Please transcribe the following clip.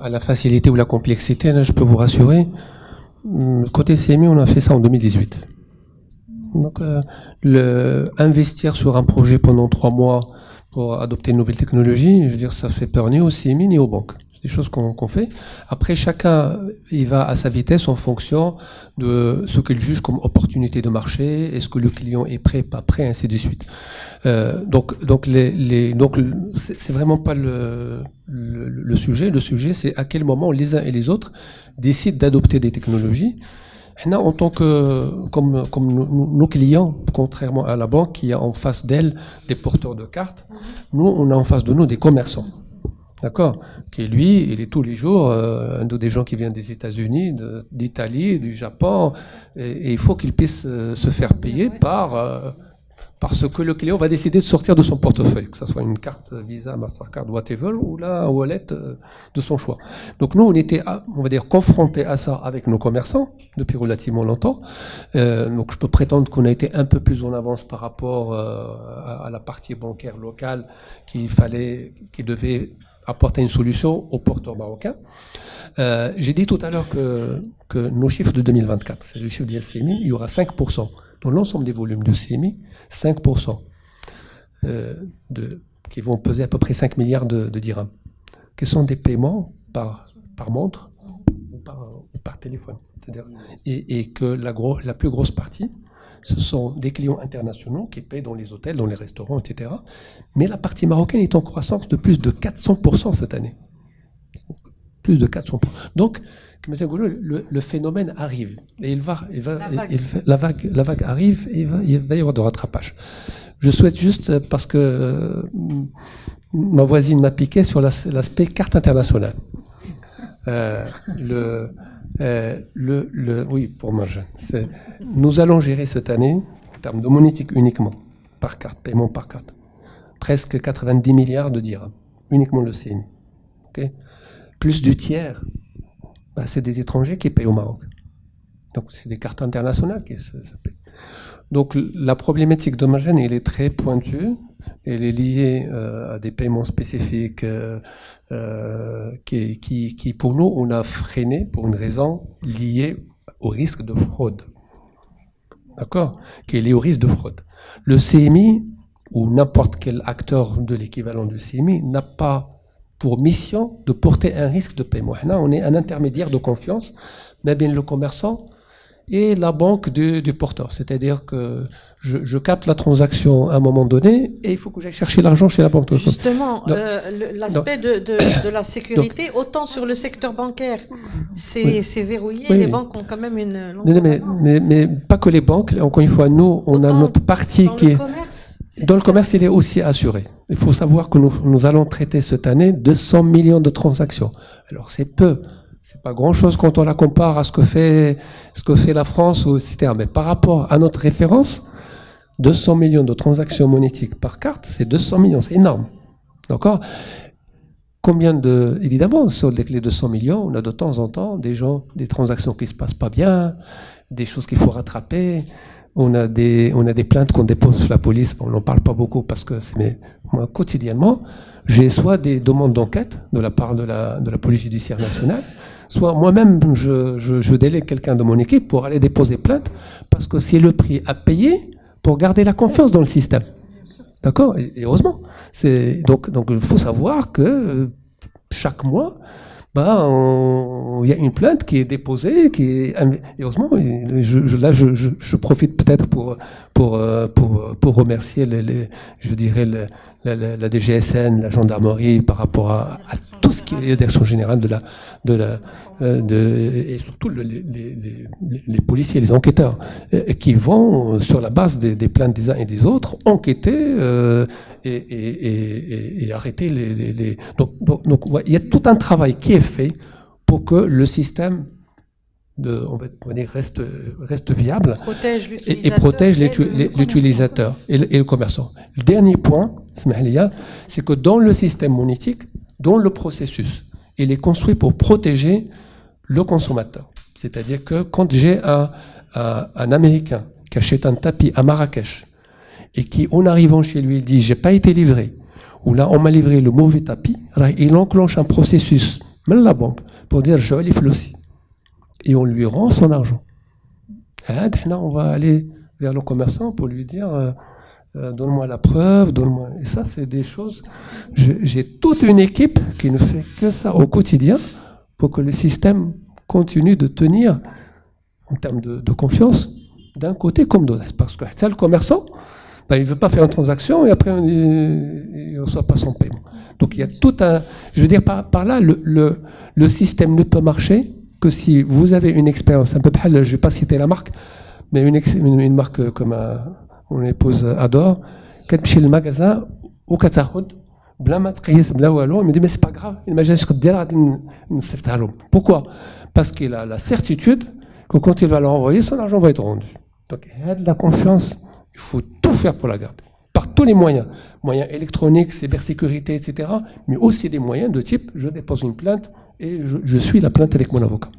à la facilité ou la complexité, là, je peux vous rassurer. Côté CMI, on a fait ça en 2018. Donc, investir sur un projet pendant 3 mois pour adopter une nouvelle technologie, je veux dire, ça fait peur ni au CMI ni aux banques. C'est des choses qu'on fait. Après, chacun, il va à sa vitesse en fonction de ce qu'il juge comme opportunité de marché, est-ce que le client est prêt, pas prêt, ainsi de suite. Donc, c'est vraiment pas le sujet. Le sujet, c'est à quel moment les uns et les autres décident d'adopter des technologies. En tant que, comme nos clients, contrairement à la banque qui a en face d'elle des porteurs de cartes, nous, on a en face de nous des commerçants. D'accord? Qui lui, il est tous les jours, des gens qui viennent des États-Unis, d'Italie, du Japon, et il faut qu'il puisse se faire payer parce que le client va décider de sortir de son portefeuille, que ce soit une carte Visa, Mastercard, whatever, ou la wallet de son choix. Donc nous, on était, on va dire, confrontés à ça avec nos commerçants depuis relativement longtemps. Donc je peux prétendre qu'on a été un peu plus en avance par rapport à la partie bancaire locale qui devait apporter une solution aux porteurs marocains. J'ai dit tout à l'heure que nos chiffres de 2024, c'est le chiffre d'ISCMI, il y aura 5%. Dans l'ensemble des volumes de CMI, 5% qui vont peser à peu près 5 milliards de dirhams, qui sont des paiements par montre ou par téléphone. C'est-à-dire, et que la plus grosse partie, ce sont des clients internationaux qui payent dans les hôtels, dans les restaurants, etc. Mais la partie marocaine est en croissance de plus de 400% cette année. Plus de 400%. Donc, le phénomène arrive et la vague arrive et il va y avoir de rattrapage. Je souhaite juste, parce que ma voisine m'a piqué sur l'aspect carte internationale. Oui, pour moi, nous allons gérer cette année, en termes de monétique uniquement, par carte, paiement par carte, presque 90 milliards de dirhams, uniquement le CMI. Okay? Plus du tiers, c'est des étrangers qui payent au Maroc. Donc, c'est des cartes internationales qui se payent. Donc, la problématique d'Homogène, elle est très pointue. Elle est liée à des paiements spécifiques qui, pour nous, on a freiné pour une raison liée au risque de fraude. D'accord? Qui est liée au risque de fraude. Le CMI, ou n'importe quel acteur de l'équivalent du CMI, n'a pas pour mission de porter un risque de paiement. Là, on est un intermédiaire de confiance, mais bien le commerçant et la banque du porteur. C'est-à-dire que je capte la transaction à un moment donné et il faut que j'aille chercher l'argent chez la banque. Justement, l'aspect de la sécurité, autant sur le secteur bancaire, c'est verrouillé, oui, les banques ont quand même une longue mais pas que les banques. Encore une fois, nous, on a notre partie qui est... Dans le commerce, il est aussi assuré. Il faut savoir que nous allons traiter cette année 200 millions de transactions. Alors, c'est peu. C'est pas grand-chose quand on la compare à ce que fait la France, etc. Mais par rapport à notre référence, 200 millions de transactions monétiques par carte, c'est 200 millions, c'est énorme. D'accord? Évidemment, sur les 200 millions, on a de temps en temps des transactions qui se passent pas bien, des choses qu'il faut rattraper. On a des plaintes qu'on dépose sur la police. On n'en parle pas beaucoup parce que moi, quotidiennement, j'ai soit des demandes d'enquête de la part de la police judiciaire nationale, soit moi-même, je délègue quelqu'un de mon équipe pour aller déposer plainte parce que c'est le prix à payer pour garder la confiance dans le système. D'accord? Et heureusement. Donc, il faut savoir que chaque mois, il y a une plainte qui est déposée, et heureusement, je profite peut-être pour remercier la DGSN, la gendarmerie par rapport à tout ce qui est la direction générale et surtout les policiers, les enquêteurs qui vont sur la base des plaintes des uns et des autres enquêter et arrêter donc il y a tout un travail qui est fait pour que le système on va dire reste viable et protège l'utilisateur et le commerçant. Le dernier point, c'est que dans le système monétique, dans le processus, il est construit pour protéger le consommateur. C'est-à-dire que quand j'ai un Américain qui achète un tapis à Marrakech et qui, en arrivant chez lui, dit « j'ai pas été livré » ou là, on m'a livré le mauvais tapis, il enclenche un processus même la banque, pour dire je vais les flossi. Et on lui rend son argent. On va aller vers le commerçant pour lui dire donne-moi la preuve, donne-moi. Et ça, c'est des choses. J'ai toute une équipe qui ne fait que ça au quotidien pour que le système continue de tenir en termes de confiance d'un côté comme de l'autre. Parce que le commerçant, il ne veut pas faire une transaction et après il ne reçoit pas son paiement. Donc il y a tout un. Je veux dire, par là, le système ne peut marcher que si vous avez une expérience, un peu près, je ne vais pas citer la marque, mais une marque comme mon épouse adore, quand tu es le magasin, au Qatar, bla ma tqis bla walou, il me dit mais c'est pas grave, il m'a dit pourquoi? Parce qu'il a la certitude que quand il va leur envoyer, son argent va être rendu. Donc il y a de la confiance, il faut tout faire pour la garder. Par tous les moyens électroniques, cybersécurité, etc., mais aussi des moyens de type je dépose une plainte et je suis la plainte avec mon avocat.